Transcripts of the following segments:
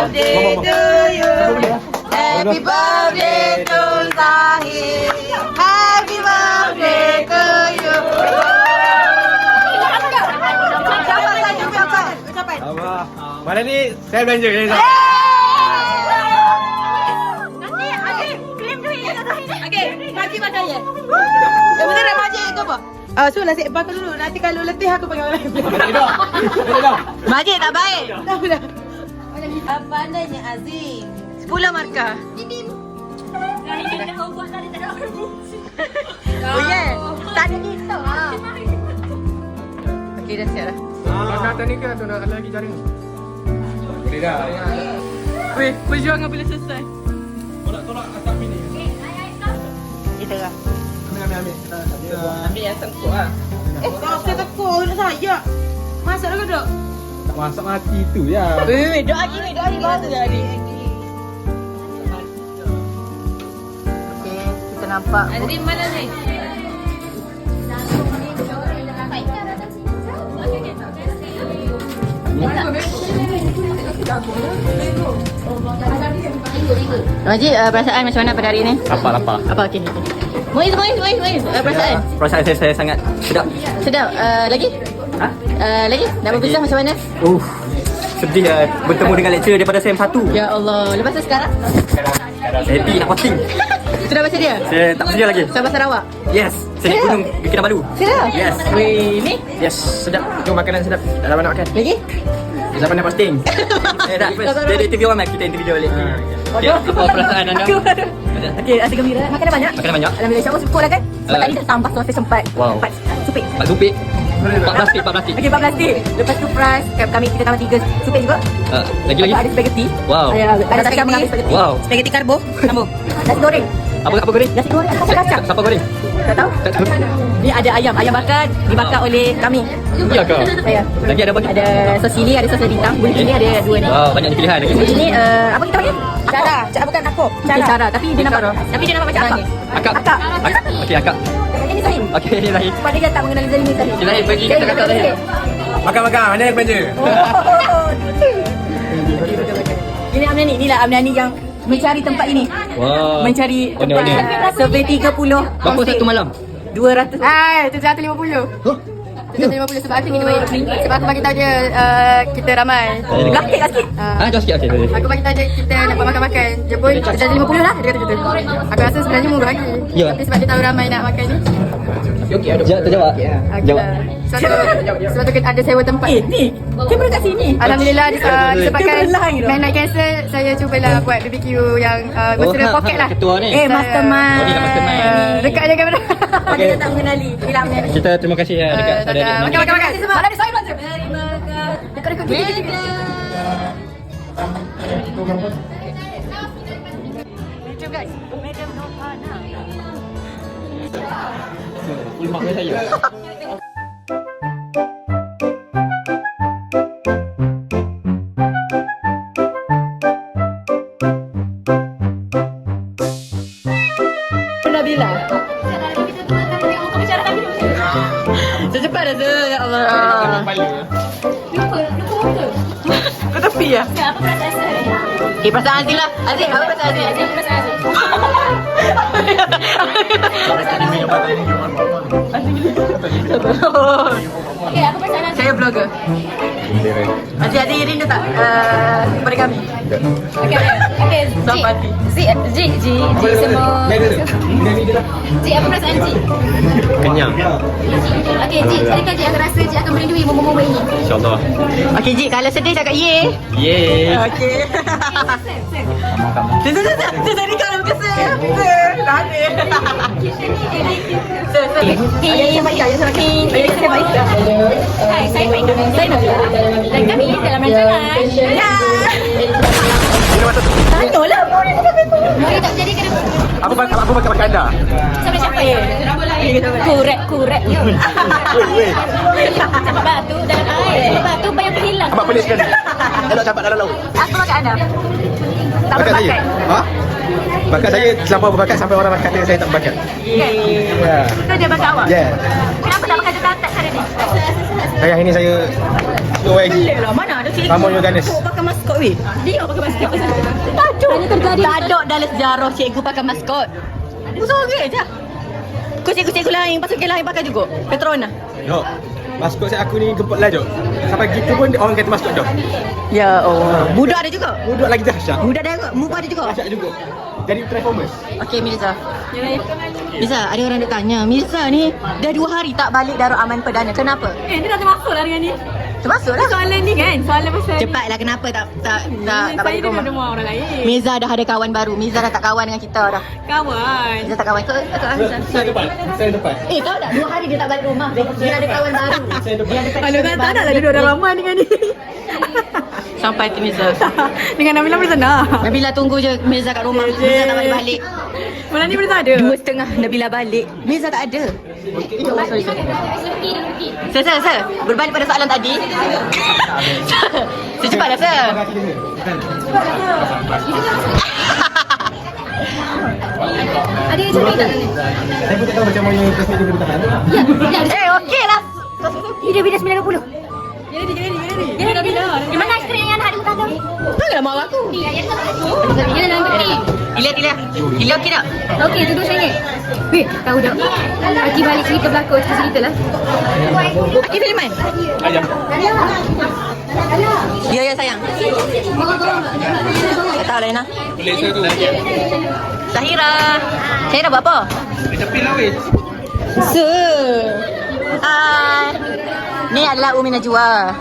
birthday to you. Happy birthday to Zahid. Happy birthday to you. Ucapan. Allah. Malam ni saya belanja ni. Okey, Makcik macam ya. Benar Makcik ke apa? So lah saya bakal dulu. Nanti kalau letih aku panggil orang lain. Makcik tak baik. Tak boleh. Apa andainya Azim? 10 markah. Oh yeah. Tak ada kita. Okey dah siap dah. Kata ni ke atau nak ada lagi jaring? Boleh dah. Weh, perjuangan boleh selesai. Tolak asap ni. Kita lah. Ambil. Ambil yang tengkuk lah. Saya tekuk nak saya. Masak dah ke dok? Tak masak mati tu ya. Doa lagi baru je hari. Okey, kita nampak. Azim mana ni? Majid, perasaan macam mana pada hari ni? Lapar. Apa okey? Muiz, perasaan? Perasaan saya sangat sedap. Sedap. Lagi? Ha? Lagi? Nak berpisah macam mana? Sedih bertemu dengan lecturer daripada SEM 1. Ya Allah. Lepas tu sekarang? Happy nak posting. Sudah baca dia? Saya tak percaya lagi. Sahabat Sarawak? Yes. Saya naik gunung ke Kinabalu. Sudah? Yes. Weh, ni? Yes. Sedap. Jom makanan sedap. Dah lama nak makan. Lagi? Dah lama nak posting. Dah first. Dia interview orang, kita interview balik. Ya, apa perasaan anda? Okey, rasa gembira. Makanan banyak? Makanan banyak. Alhamdulillah, insyaAllah syukur lah kan? Sebab tadi dah tambah sos sempat. Wow. 4 supik. Pak Supik. 4 plastik. Okey, 4 plastik. Lepas tu fries, kami kita tambah 3 supik juga. Lagi. Ada spaghetti. Wow. Ada Tasha mengambil spaghetti. Wow. Spaghetti karbo. Sambung. Nasi goreng. Apa goreng? Nasi goreng kacang-kacang. Siapa goreng? Tak tahu? Tak tahu. Ni ada ayam bakar dibakar oleh kami. Ya ke? Saya. Lagi ada bagi? Ada sos cili, ada sos bintang. Buli ini ada 2 ni. Wow, banyak pilihan lagi. Ini apa kita panggil? Cara. Bukan akop. Cara. Tapi dia nampak macam akak. Akak. Okey, akak. Ini Zahid. Okey, ini Zahid. Sebab dia tak mengenali Zahid ni Zahid. Zahid bagi kata-kata Zahid. Makan. Mana yang belanja? Ini Amnani. Inilah Amnani yang mencari tempat ini. Wow. Mencari tempat. Survey 30. Berapa satu malam? 200. 750. 750 sebab aku kita bayar RM20. Sebab aku bagi tahu dia kita ramai. Lakit lah sikit. Jauh sikit. Okey. Aku bagi tahu dia kita dapat makan-makan. Dia pun 750 lah. Dia kata macam tu. Aku rasa sebenarnya murah lagi. Ya. Tapi sebab dia tahu ramai nak makan ni. Terjawab. Jawab. Sebab tu ada sewa tempat. Ni. Kamera kat sini. Alhamdulillah disebabkan naik cancel, saya cubalah buat BBQ yang bersedia poket lah. Ketua ni. Mastermind. Oh, dia dah mastermind. Dekat je kamera. Dia tak mengenali. Hilang ni. Kita terima kasih dekat saudara. Makan semua. Ada saya belanja. Dekat kita. YouTube guys. Madam Nopana. Mak saya. Nabila. Secepat dah tu, ya Allah. Lupa. Ke tepi ya? Apa perasaan saya? Perasaan Azim lah. Azim, apa perasaan Azim? Okay, apa perasaan Azim? Saya blogger. Azim rindu tak kepada kami? Okay. Ji semua. Ji, apa perasaan Ji? Kenyang. Okay, Ji, adakah Ji akan rasa Ji akan merindui momen-momen ini? InsyaAllah. Okay, Ji, kalau sedih cakap ye. Yeay. Okay. Dia tadi kalau kesel. Tak ada. Saya baik. Hai, saya baik. Saya Nabila. Dan kami dalam rancangan. Ya. Tanya lah. Mari tak jadi kena. Apa makan anda? Sama siapa ya? Kurek. Campak batu dalam air. Campak batu banyak hilang. Apa pelik sekali? Elok campak dalam laut. Apa makan anda? Tak Bakat saya? berbakat. Bakat saya selama berbakat sampai orang kata saya tak berbakat. Ya. Itu dia bakat awak? Ya. Kenapa tak makan dekat tak cara ni? Hari ini saya maskot YG. Pelik lah. Mana ada cikgu Ramon Yoganes. pakai maskot weh. Dia pakai maskot. Tak ada dalam sejarah cikgu pakai maskot. Sorang je. Kau cikgu-cikgu lain, pasukan lain pakai juga. Petrona. No. Maskot saya aku ni gempot lah Jok. Sampai gitu pun orang kata maskot Jok. Ya Allah. Budak ada juga. Budak lagi dahsyat. Budak ada juga. Muka ada juga. Dahsyat juga. Jadi Transformers. Okey Mirza. Mirza, ada orang nak tanya. Mirza ni dah 2 hari tak balik Darul Aman Perdana. Kenapa? Dia dah termasuk lah dengan ni. Termasuk lah. Soalan ni kan, soalan pasal Cepatlah kenapa tak balik saya rumah. dengan rumah orang lain. Mirza dah ada kawan baru. Mirza dah tak kawan dengan kita dah. Kawan. Mirza tak kawan. Kau Saya depan. Saya depan. tahu tak 2 hari dia tak balik rumah. Dia ada kawan baru. Dia ada Kalau tak nak lah duduk dalam ramai dengan ni. Sampai tu Mirza. Dengan Nabila boleh sana. Nabila tunggu je Mirza kat rumah. Mirza tak balik-balik. Malam ni boleh tak ada. 2:30 Nabila balik. Mirza tak ada. Sir. Berbalik pada soalan tadi. Secepatlah sir. Ada yang cakap tak? Saya pun tak tahu macam mana presiden dia bertahan. Okey lah. Bida 90. Jadi Nabila. Di mana skrin yang nak diutang tu? Janganlah marah aku. Dia dalam peti. Gila okey tak? Okey, duduk sini. Weh, tahu tak? Aki balik cerita berlaku, cerita lah. Aki Filman. Ayah. Ya sayang. Tak tahu Lena. Boleh saya tu. Zahira. Zahira buat apa? Di tepi lah weh. Sir. Hai. Ni adalah Umi Najwa.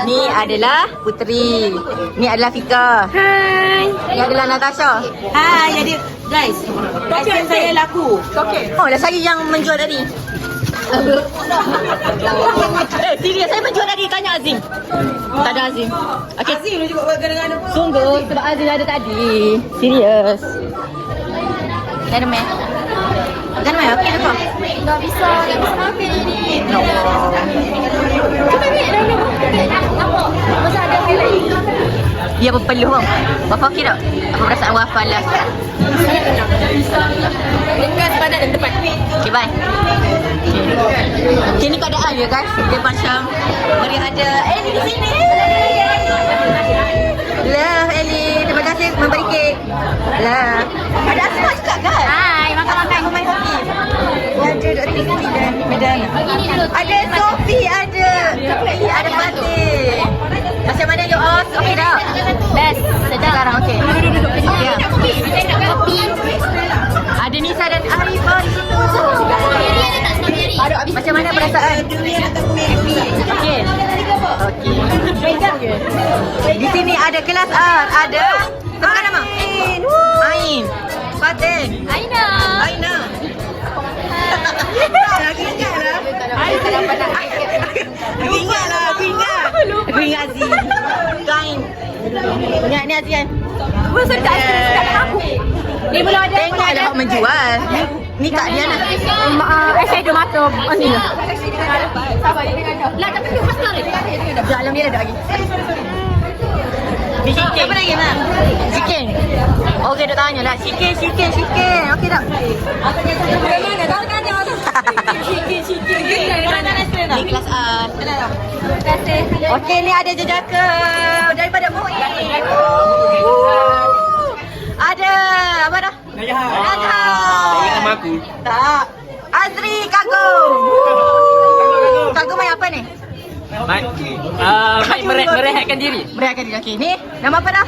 Ni adalah Putri. Ni adalah Fika. Hai. Ni adalah Natasha. Hai, jadi guys. Aiskrim saya laku. Oh, dah saya yang menjual tadi. Serius saya menjual tadi. Tanya Azim. Tak ada Azim. Okay. Azim dia juga kadang-kadang apa? Sungguh sebab Azim ada tadi. Serius. Jangan main. Jangan main. Okey tak? Tak bisa makan ni. Masa ada lagi. Dia berpeluh bang. Wafa okey tak? Apa perasaan Wafa lah? Dekat pada depan. Okay, bye. Okay, ni keadaan je guys. Dia macam mari ada Ellie di sini. Lah, Ellie. Terima kasih memberi kek. Lah. Ada Asma juga kan? Hai, makan-makan. Asma main hoki. Ada Dr. Rizky dan Medan. Ada Sophie, ada Sophie, ada Fatih. Macam mana you all? Okey tak? Best. Sedap. Sekarang okey. Okey. Saya nak kopi. Ada Nisa dan Arifah di situ. Macam mana perasaan? Okey. Okey. Di sini ada kelas A, ada siapa nama? Ain. Fatih. Aina. Aina. Aku ingatlah. Aku ingat Aziz. Kain. Ingat ni Aziz kan? Masa tak sekarang aku. Ni belum ada. Tengoklah awak menjual. Ni Kak Diana. Saya ada mata. Ni lah. Lah, tapi dia pas lari. Dalam dia ada lagi. Siapa lagi nak? Sikin. Okey, dia tanya lah. Sikin. Okey tak? Ni kelas A. Okey, ni ada jejaka daripada Muin. Ada apa dah? Nayha. Nama aku. Tak. Azri Kagum. Kagum main apa ni? Main merehatkan diri. Berehatkan diri. Okey, ni nama apa dah?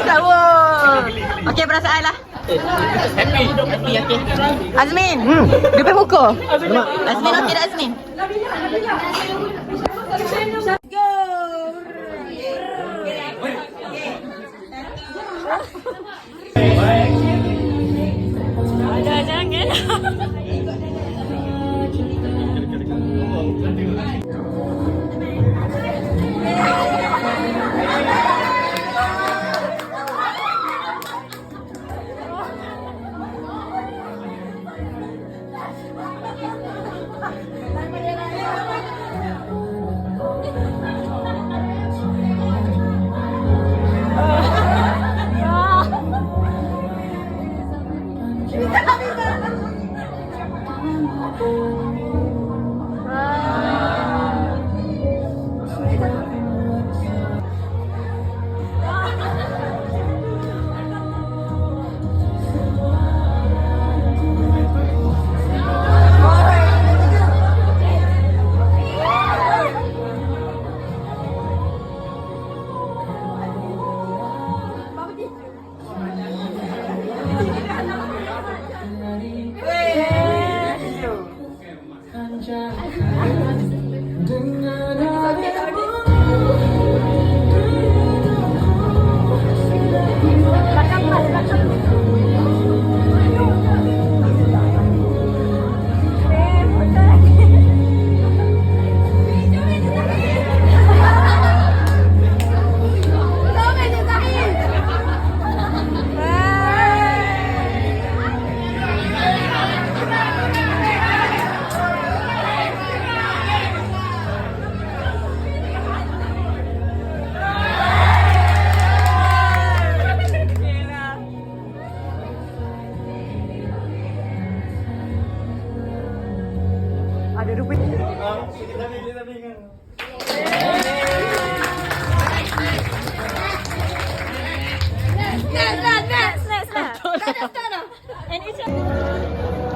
Tahu. Okey, perasaan lah. Happy. Okey. Azmin. Depan muka. Azmin okey tak Azmin? Ada jangan.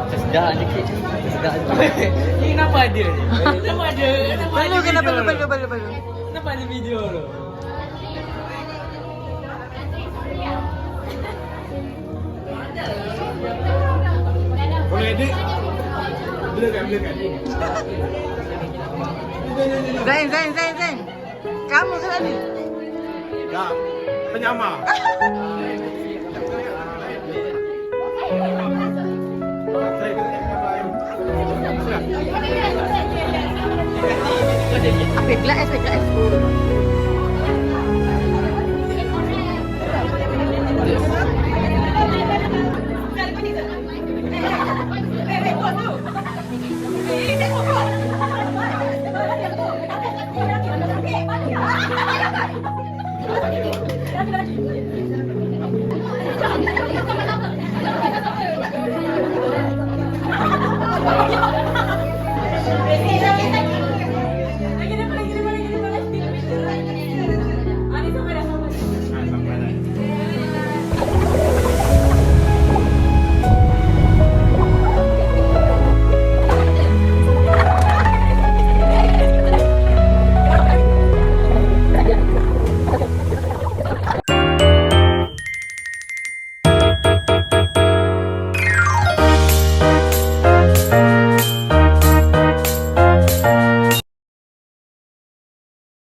Sesedaan sikit. Sesedaan sikit. Ini kenapa ada? Kenapa ada? Perlu. Kenapa ada video tu? Boleh edit? Boleh kan? Zain. Kamu ke tadi? Ya, penyamar. Apa gelas?